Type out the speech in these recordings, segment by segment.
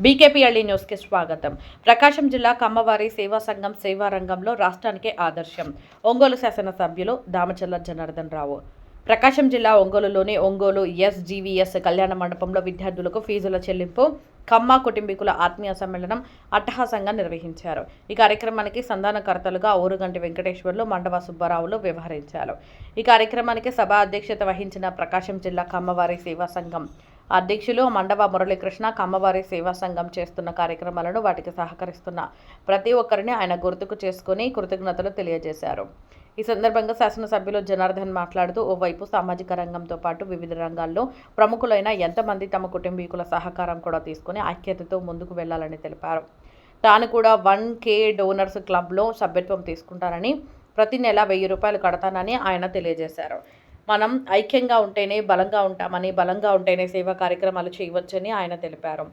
బీకేపీఎల్ఈ న్యూస్కి స్వాగతం. ప్రకాశం జిల్లా కమ్మవారి సేవా సంఘం సేవా రంగంలో రాష్ట్రానికే ఆదర్శం. ఒంగోలు శాసనసభ్యులు దామచల్ల జనార్దన్ రావు. ప్రకాశం జిల్లా ఒంగోలులోని ఒంగోలు ఎస్జీవీఎస్ కళ్యాణ మండపంలో విద్యార్థులకు ఫీజుల చెల్లింపు, కమ్మ కుటుంబీకుల ఆత్మీయ సమ్మేళనం అట్టహాసంగా నిర్వహించారు. ఈ కార్యక్రమానికి సంధానకర్తలుగా ఓరుగంటి వెంకటేశ్వర్లు, మండవ సుబ్బారావులు వ్యవహరించారు. ఈ కార్యక్రమానికి సభ అధ్యక్షత వహించిన ప్రకాశం జిల్లా కమ్మవారి సేవా సంఘం అధ్యక్షులు మండవ మురళీకృష్ణ కమ్మవారి సేవా సంఘం చేస్తున్న కార్యక్రమాలను వాటికి సహకరిస్తున్న ప్రతి ఒక్కరిని ఆయన గుర్తుకు చేసుకుని కృతజ్ఞతలు తెలియజేశారు. ఈ సందర్భంగా శాసనసభ్యులు జనార్దన్ మాట్లాడుతూ ఓవైపు సామాజిక రంగంతో పాటు వివిధ రంగాల్లో ప్రముఖులైన ఎంతమంది తమ కుటుంబీకుల సహకారం కూడా తీసుకుని ఐక్యతతో ముందుకు వెళ్లాలని తెలిపారు. తాను కూడా 1K డోనర్స్ క్లబ్లో సభ్యత్వం తీసుకుంటానని, ప్రతి నెల 1000 రూపాయలు కడతానని ఆయన తెలియజేశారు. మనం ఐక్యంగా ఉంటేనే బలంగా ఉంటామని, బలంగా ఉంటేనే సేవా కార్యక్రమాలు చేయవచ్చని ఆయన తెలిపారు.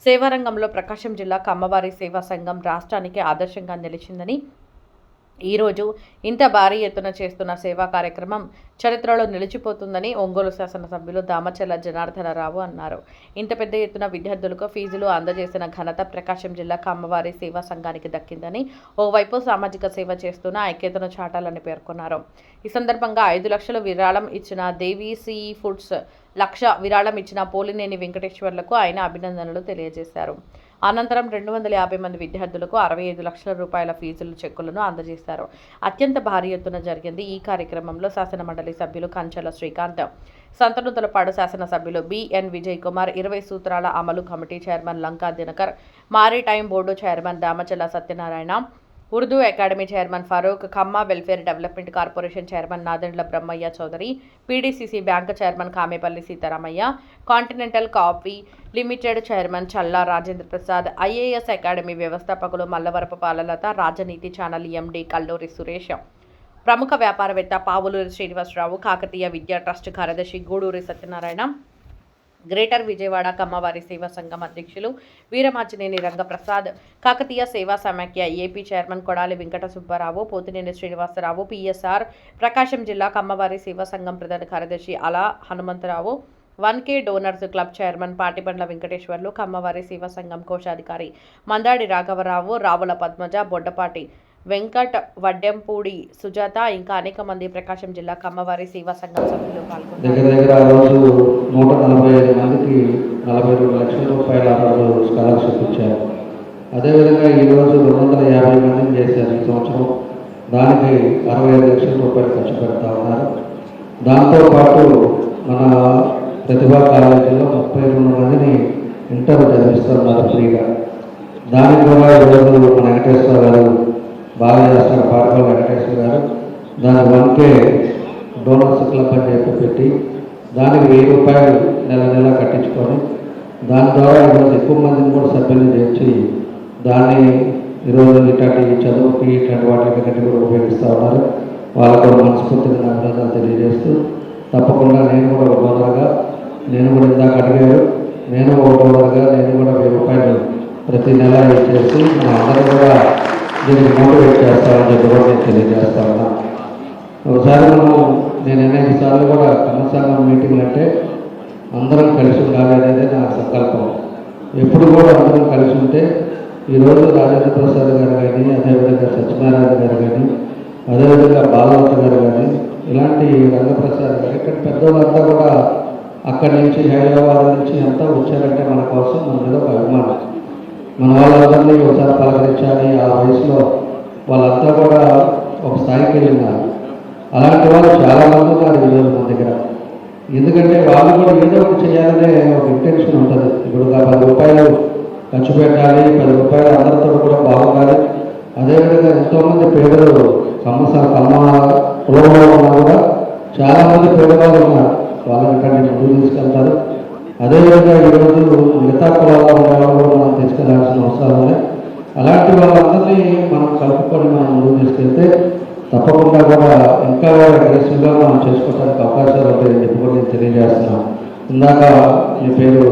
సేవా రంగంలో ప్రకాశం జిల్లా కమ్మవారి సేవా సంఘం రాష్ట్రానికి ఆదర్శంగా నిలిచిందని, ఈరోజు ఇంత భారీ ఎత్తున చేస్తున్న సేవా కార్యక్రమం చరిత్రలో నిలిచిపోతుందని ఒంగోలు శాసనసభ్యులు దామచల్ల జనార్దన రావు అన్నారు. ఇంత పెద్ద ఎత్తున విద్యార్థులకు ఫీజులు అందజేసిన ఘనత ప్రకాశం జిల్లా కమ్మవారి సేవా సంఘానికి దక్కిందని, ఓవైపు సామాజిక సేవ చేస్తున్న ఐక్యతను చాటాలని పేర్కొన్నారు. ఈ సందర్భంగా 5 లక్షలు విరాళం ఇచ్చిన దేవీ సీ ఫుడ్స్, 1 లక్ష విరాళం ఇచ్చిన పోలినేని వెంకటేశ్వర్లకు ఆయన అభినందనలు తెలియజేశారు. అనంతరం 250 మంది విద్యార్థులకు 65 లక్షల రూపాయల ఫీజుల చెక్కులను అందజేశారు. అత్యంత భారీ ఎత్తున జరిగింది. ఈ కార్యక్రమంలో శాసనమండలి సభ్యులు కంచెల శ్రీకాంత్, సంతనూతలపాడు శాసనసభ్యులు బిఎన్ విజయ్ కుమార్, 20 సూత్రాల అమలు committee chairman Lanka Dinakar, maritime board chairman Damachalla Satyanarayana, Urdu academy chairman Farooq, Kamma welfare development corporation chairman Nadendla Brahmaiah Chowdary, PDCC bank chairman Kamepalli Sitaramaiah, continental coffee limited chairman Challa Rajendra Prasad, IAS academy వ్యవస్థాపకులు మల్లవరపు పాలలత, రాజనీతి ఛానల్ ఎండీ కల్లూరి సురేష్, ప్రముఖ వ్యాపారవేత్త పావులూరి శ్రీనివాసరావు, కాకతీయ విద్యా ట్రస్ట్ కార్యదర్శి గూడూరి సత్యనారాయణ, గ్రేటర్ విజయవాడ కమ్మవారి సేవా సంఘం అధ్యక్షులు Veeramachaneni Rangaprasad, Kakatiya Seva Samakhya AP chairman Kodali Venkata Subbarao, Pothineni Srinivasarao, PSR, Prakasam జిల్లా కమ్మవారి సేవా సంఘం ప్రధాన కార్యదర్శి Ala Hanumantharao, 1K donors club chairman Patibandla Venkateswarlu, కమ్మవారి సేవా సంఘం కోశాధికారి మందాడి రాఘవరావు, రావుల పద్మజ, బొడ్డపాటి వెంకట్, వడ్డెంపూడి సుజాత, ఇంకా అనేక మంది ప్రకాశం జిల్లా కమ్మవారి సేవా సంఘం సభ్యులు పాల్గొన్నారు. 145 మందికి 42 లక్షల రూపాయల స్కాలర్షిప్ ఇచ్చారు. అదేవిధంగా ఈరోజు 250 మందిని చేశారు. ఈ సంవత్సరం దానికి 65 లక్షల రూపాయలు ఖర్చు పెడతా ఉన్నారు. దాంతోపాటు మన ప్రతిభా కాలేజీలో 32 మందిని ఇంటర్ చదివిస్తున్నారు ఫ్రీగా. దానికి కూడా ఈరోజు మన వెంకటేశ్వర గారు బాగా చేస్తారు. పాటల వెంకటేశ్వర గారు దాని 1K డోనర్స్ క్లబ్ అని చెప్పి పెట్టి దానికి 1000 రూపాయలు నెల నెల కట్టించుకొని దాని ద్వారా ఈరోజు ఎక్కువ మందిని కూడా సభ్యులు చేర్చి దాన్ని ఈరోజు ఇట్లాంటి చదువుకి ఇట్లాంటి వాటికి కూడా ఉపయోగిస్తూ ఉన్నారు. వాళ్ళకు మనస్ఫూర్తిగా అభినందనలు తెలియజేస్తూ, తప్పకుండా నేను కూడా ఒక డోనర్గా, నేను కూడా ఇందాక అడిగారు, నేను ఒక డోనర్గా నేను కూడా 1000 రూపాయలు ప్రతి నెల ఇచ్చేసి మన అందరూ కూడా దీన్ని మోటివేట్ చేస్తామని చెప్పి కూడా నేను తెలియజేస్తా ఉన్నా. ఒకసారి నేను అనేక సార్లు కూడా కమ్మసంఘం మీటింగ్లు అంటే అందరం కలిసి ఉండాలి అనేది నా సంకల్పం. ఎప్పుడు కూడా అందరం కలిసి ఉంటే ఈరోజు రాజేంద్ర ప్రసాద్ గారు కానీ, అదేవిధంగా సత్యనారాయణ గారు కానీ, అదేవిధంగా బాలవత గారు కానీ, ఇలాంటి రంగప్రసాద్ గారు, ఇక్కడ పెద్దవాళ్ళంతా కూడా అక్కడి నుంచి హైదరాబాద్ నుంచి అంతా వచ్చారంటే మన కోసం, మన మీద ఒక అభిమానం. మన వాళ్ళందరినీ ఒకసారి పలకరించాలి. ఆ వయసులో వాళ్ళంతా కూడా ఒక స్థాయికి వెళ్ళినారు. అలాంటి వాళ్ళు చాలామంది ఉన్నారు ఈరోజు మన దగ్గర. ఎందుకంటే వాళ్ళు కూడా ఏదో ఒకటి చేయాలనే ఒక ఇంటెన్షన్ ఉంటుంది. ఇప్పుడు 10 రూపాయలు ఖర్చు పెట్టాలి, 10 రూపాయలు అందరితో కూడా బాగుండాలి. అదేవిధంగా ఎంతోమంది పేదలు కమ్మ కులంలో ఉన్నా కూడా చాలామంది పేదవాళ్ళు ఉన్నారు. వాళ్ళని ఇక్కడికి ముందుకు తీసుకెళ్తారు. అదేవిధంగా ఈరోజు మిగతా కులాల్లో ఉన్న వాళ్ళు కూడా మనం తీసుకెళ్లాల్సిన అవసరం ఉంది. అలాంటి వాళ్ళందరినీ మనం కలుపుకొని మనం ముందుకు తీసుకెళ్తే తప్పకుండా కూడా ఇంకా అగ్రెసివ్గా మనం చేసుకోవడానికి అవకాశాలు ఉంటాయని చెప్పి కూడా నేను తెలియజేస్తున్నాను. ఇందాక మీ పేరు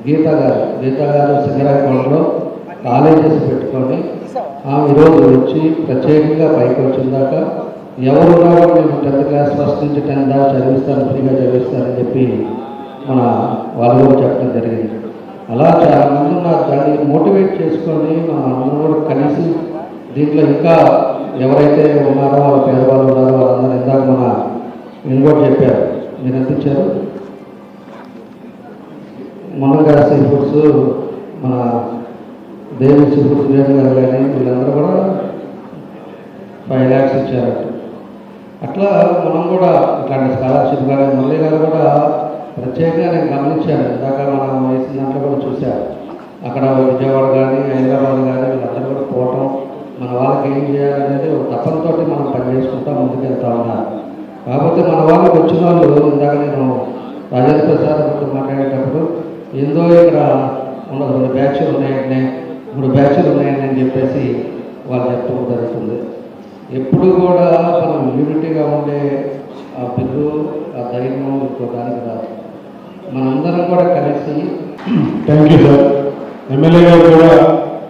గీతా గారు సింగరాయకొండలో కాలేజెస్ పెట్టుకొని ఈరోజు వచ్చి ప్రత్యేకంగా పైకి వచ్చిందాక ఎవరున్నారో మేము 10th క్లాస్ ఫస్ట్ నుంచి 10 దాకా చదివిస్తాను, ఫ్రీగా చదివిస్తానని చెప్పి మన వాళ్ళు కూడా చెప్పడం జరిగింది. అలా చాలా మంది ఉన్నారు. దాన్ని మోటివేట్ చేసుకొని మనం అందరం కూడా కలిసి దీంట్లో ఇంకా ఎవరైతే ఉన్నారో వాళ్ళ పేదవాళ్ళు ఉన్నారో వాళ్ళందరూ ఇందాక మన ఇంకోటి చెప్పారు, మీరు ఎంత ఇచ్చారు? మొన్నగా సీ ఫుడ్స్, మన దేవి సీ ఫుడ్స్ వేణు గారు కానీ వీళ్ళందరూ కూడా 5 lakhs ఇచ్చారట. అట్లా మనం కూడా ఇట్లాంటి స్కాలర్షిప్ కానీ మురళి గారు కూడా ప్రత్యేకంగా నేను గమనించాను. ఇందాక మనం వేసిన దాంట్లో కూడా చూశారు. అక్కడ విజయవాడ కానీ హైదరాబాద్ కానీ వీళ్ళందరూ కూడా పోవటం, మన వాళ్ళకి ఏం చేయాలనేది ఒక తపనతో మనం పనిచేసుకుంటా ముందుకు వెళ్తా ఉన్నారు. కాకపోతే మన వాళ్ళకి వచ్చిన వాళ్ళు ఇందాక నేను రాజేంద్ర ప్రసాద్ గారితో మాట్లాడేటప్పుడు ఏందో ఇక్కడ ఉన్న 2 బ్యాచ్లు ఉన్నాయండి, 3 బ్యాచ్లు ఉన్నాయండి అని చెప్పేసి వాళ్ళు చెప్పడం జరుగుతుంది. ఎప్పుడు కూడా మనం యూనిటీగా ఉండే ఆ బిల్లు, ఆ ధైర్యం ఇంకో దానికి రాదు. మనందరం కూడా కలిసి. Thank you sir. ఎమ్మెల్యే గారు కూడా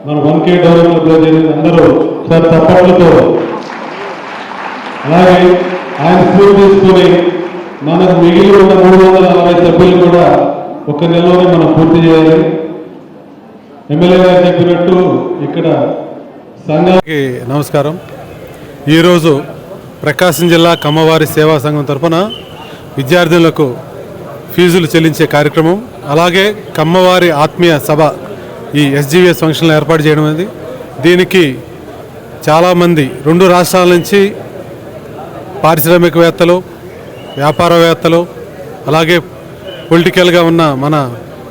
మన 1K డెవలప్మెంట్ అందరూ సార్ తప్పట్లతో అలాగే ఆయన స్కూల్ తీసుకొని మనకు మిగిలి ఉన్న 340 సభ్యులు కూడా 1 నెలలోనే మనం పూర్తి చేయాలి. ఎమ్మెల్యే గారు చెప్పినట్టు ఇక్కడ సంఘానికి నమస్కారం. ఈరోజు ప్రకాశం జిల్లా కమ్మవారి సేవా సంఘం తరఫున విద్యార్థులకు ఫీజులు చెల్లించే కార్యక్రమం, అలాగే కమ్మవారి ఆత్మీయ సభ ఈ SGVS ఫంక్షన్లో ఏర్పాటు చేయడం అనేది. దీనికి చాలామంది 2 రాష్ట్రాల నుంచి పారిశ్రామికవేత్తలు, వ్యాపారవేత్తలు, అలాగే పొలిటికల్గా ఉన్న మన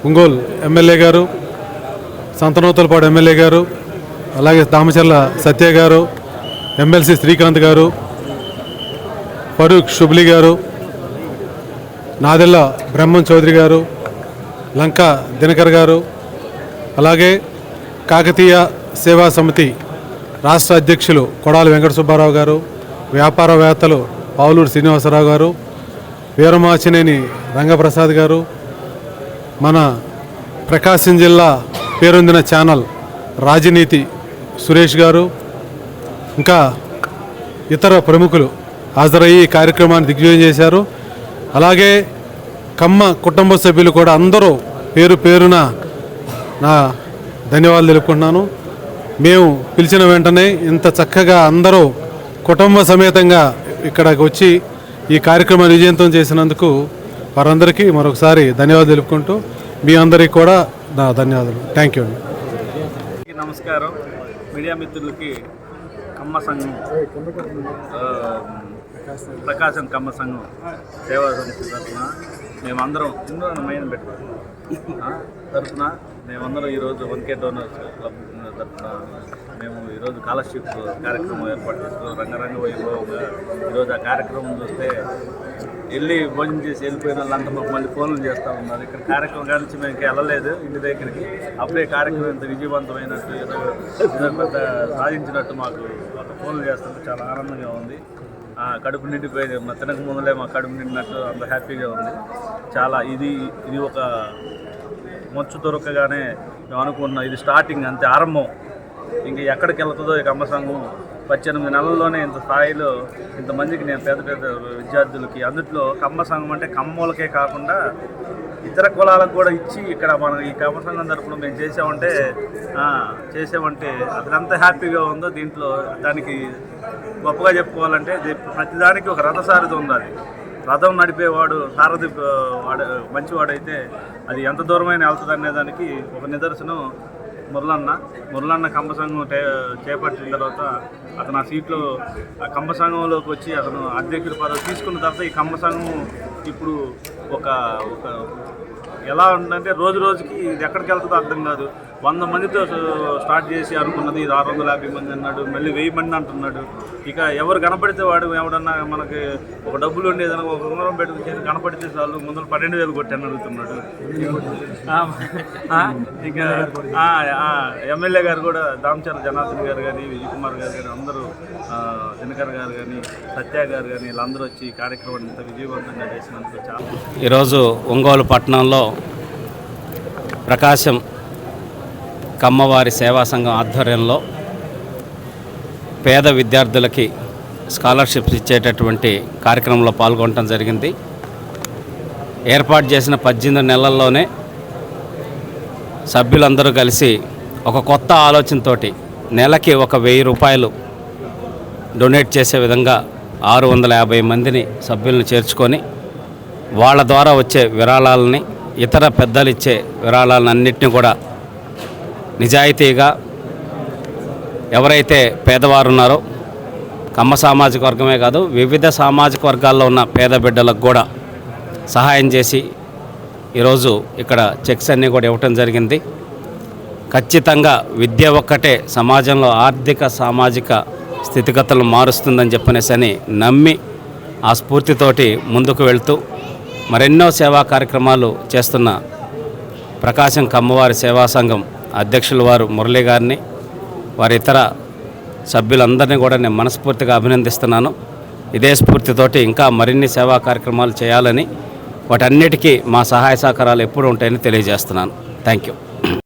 ఒంగోలు ఎమ్మెల్యే గారు, సంతనూతలపాడు ఎమ్మెల్యే గారు, అలాగే దామచర్ల సత్య గారు, ఎమ్మెల్సీ శ్రీకాంత్ గారు, ఫరూక్ షుబ్లీ గారు, నాదెల్ల బ్రహ్మం చౌదరి గారు, లంకా దినకర్ గారు, అలాగే కాకతీయ సేవా సమితి రాష్ట్ర అధ్యక్షులు కొడాలి వెంకట సుబ్బారావు గారు, వ్యాపారవేత్తలు పావులూరు శ్రీనివాసరావు గారు, వీరమాచినేని రంగప్రసాద్ గారు, మన ప్రకాశం జిల్లా పేరొందిన ఛానల్ రాజనీతి సురేష్ గారు, ఇంకా ఇతర ప్రముఖులు హాజరయ్యి ఈ కార్యక్రమాన్ని దిగ్విజయం చేశారు. అలాగే కమ్మ కుటుంబ సభ్యులు కూడా అందరూ పేరు పేరున నా ధన్యవాదాలు తెలుపుకుంటున్నాను. మేము పిలిచిన వెంటనే ఇంత చక్కగా అందరూ కుటుంబ సమేతంగా ఇక్కడికి వచ్చి ఈ కార్యక్రమాన్ని విజయవంతం చేసినందుకు వారందరికీ మరొకసారి ధన్యవాదాలు తెలుపుకుంటూ మీ అందరికీ కూడా నా ధన్యవాదాలు. థ్యాంక్ యూ అండి. నమస్కారం. మీడియా మిత్రులకి కమ్మ సంఘం ప్రకాశం కమ్మ సంఘం సేవా సమితి తరఫున మేమందరం తరఫున మేమందరం ఈరోజు 1K డోనర్స్ క్లబ్ తరఫున మేము ఈరోజు స్కాలర్షిప్ కార్యక్రమం ఏర్పాటు చేసుకున్నాం. రంగరంగ వైభవంగా ఈరోజు ఆ కార్యక్రమం చూస్తే వెళ్ళి భోజనం చేసి వెళ్ళిపోయిన వాళ్ళంతా మాకు మళ్ళీ ఫోన్లు చేస్తూ ఉన్నారు. ఇక్కడ కార్యక్రమం కానించి మేము ఇంకా వెళ్ళలేదు ఇంటి దగ్గరికి. అప్పుడే కార్యక్రమం ఇంత విజయవంతమైనట్టు ఏదో పెద్ద సాధించినట్టు మాకు ఒక ఫోన్లు చేస్తుంటే చాలా ఆనందంగా ఉంది. కడుపు నిండిపోయింది. మా తినక ముందులే మా కడుపు నిండినట్టు అంత హ్యాపీగా ఉంది. చాలా ఇది ఒక మంచు దొరకగానే మేము అనుకున్నాం, ఇది స్టార్టింగ్, అంతే ఆరంభం. ఇంక ఎక్కడికి వెళ్తుందో ఈ కమ్మ సంఘం 18 నెలల్లోనే ఇంత స్థాయిలో ఇంతమందికి నేను పెద్ద విద్యార్థులకి, అందులో కమ్మ సంఘం అంటే కమ్మోలకే కాకుండా ఇతర కులాలకు కూడా ఇచ్చి ఇక్కడ మనం ఈ కమ్మ సంఘం తరపున మేము చేసామంటే అదంతా హ్యాపీగా ఉందో. దీంట్లో దానికి గొప్పగా చెప్పుకోవాలంటే ప్రతిదానికి ఒక రథసారథి ఉండాలి. రథం నడిపేవాడు సారథి మంచివాడైతే అది ఎంత దూరమైన వెళ్తుంది అనే దానికి ఒక నిదర్శనం మురళన్న కమ్మ సంఘం చేపట్టిన తర్వాత అతను ఆ సీట్లో ఆ కమ్మ సంఘంలోకి వచ్చి అతను అధ్యక్షుల పదవి తీసుకున్న తర్వాత ఈ కమ్మ సంఘం ఇప్పుడు ఒక ఎలా ఉందంటే రోజు రోజుకి ఇది ఎక్కడికి వెళ్తుందో అర్థం కాదు. 100 మందితో స్టార్ట్ చేసి అనుకున్నది ఇది 650 మంది అన్నాడు, మళ్ళీ 1000 మంది అంటున్నాడు. ఇక ఎవరు కనపడితే వాడు ఎవడన్నా మనకి ఒక డబ్బులు ఉండేదన్నా ఒక ఉంగరం పెట్టుకుని కనపడితే చాలు ముందు 12,000 కొట్టాను అడుగుతున్నాడు. ఇక ఎమ్మెల్యే గారు కూడా దామచర్ల జనార్దన్ గారు కానీ, విజయ్ కుమార్ గారు కానీ, అందరూ దినకర్ గారు కానీ, సత్య గారు కానీ వీళ్ళందరూ వచ్చి ఈ కార్యక్రమాన్ని ఇంత విజయవంతంగా చేసినందుకు చాలా. ఈరోజు ఒంగోలు పట్టణంలో ప్రకాశం కమ్మవారి సేవా సంఘం ఆధ్వర్యంలో పేద విద్యార్థులకి స్కాలర్షిప్స్ ఇచ్చేటటువంటి కార్యక్రమంలో పాల్గొనడం జరిగింది. ఏర్పాటు చేసిన 18 నెలల్లోనే సభ్యులందరూ కలిసి ఒక కొత్త ఆలోచనతోటి నెలకి ఒక 1000 రూపాయలు డొనేట్ చేసే విధంగా 650 మందిని సభ్యులను చేర్చుకొని వాళ్ళ ద్వారా వచ్చే విరాళాలని ఇతర పెద్దలు ఇచ్చే విరాళాలన్నింటినీ కూడా నిజాయితీగా ఎవరైతే పేదవారు ఉన్నారో కమ్మ సామాజిక వర్గమే కాదు వివిధ సామాజిక వర్గాల్లో ఉన్న పేద బిడ్డలకు కూడా సహాయం చేసి ఈరోజు ఇక్కడ చెక్స్ అన్నీ కూడా ఇవ్వటం జరిగింది. ఖచ్చితంగా విద్య ఒక్కటే సమాజంలో ఆర్థిక సామాజిక స్థితిగతులను మారుస్తుందని చెప్పనేసని నమ్మి ఆ స్ఫూర్తితోటి ముందుకు వెళ్తూ మరెన్నో సేవా కార్యక్రమాలు చేస్తున్న ప్రకాశం కమ్మవారి సేవా సంఘం అధ్యక్షుల వారు మురళీ గారిని వారి ఇతర సభ్యులందరినీ కూడా నేను మనస్ఫూర్తిగా అభినందిస్తున్నాను. ఇదే స్ఫూర్తితోటి ఇంకా మరిన్ని సేవా కార్యక్రమాలు చేయాలని వాటన్నిటికీ మా సహాయ సహకారాలు ఎప్పుడు ఉంటాయని తెలియజేస్తున్నాను. Thank you.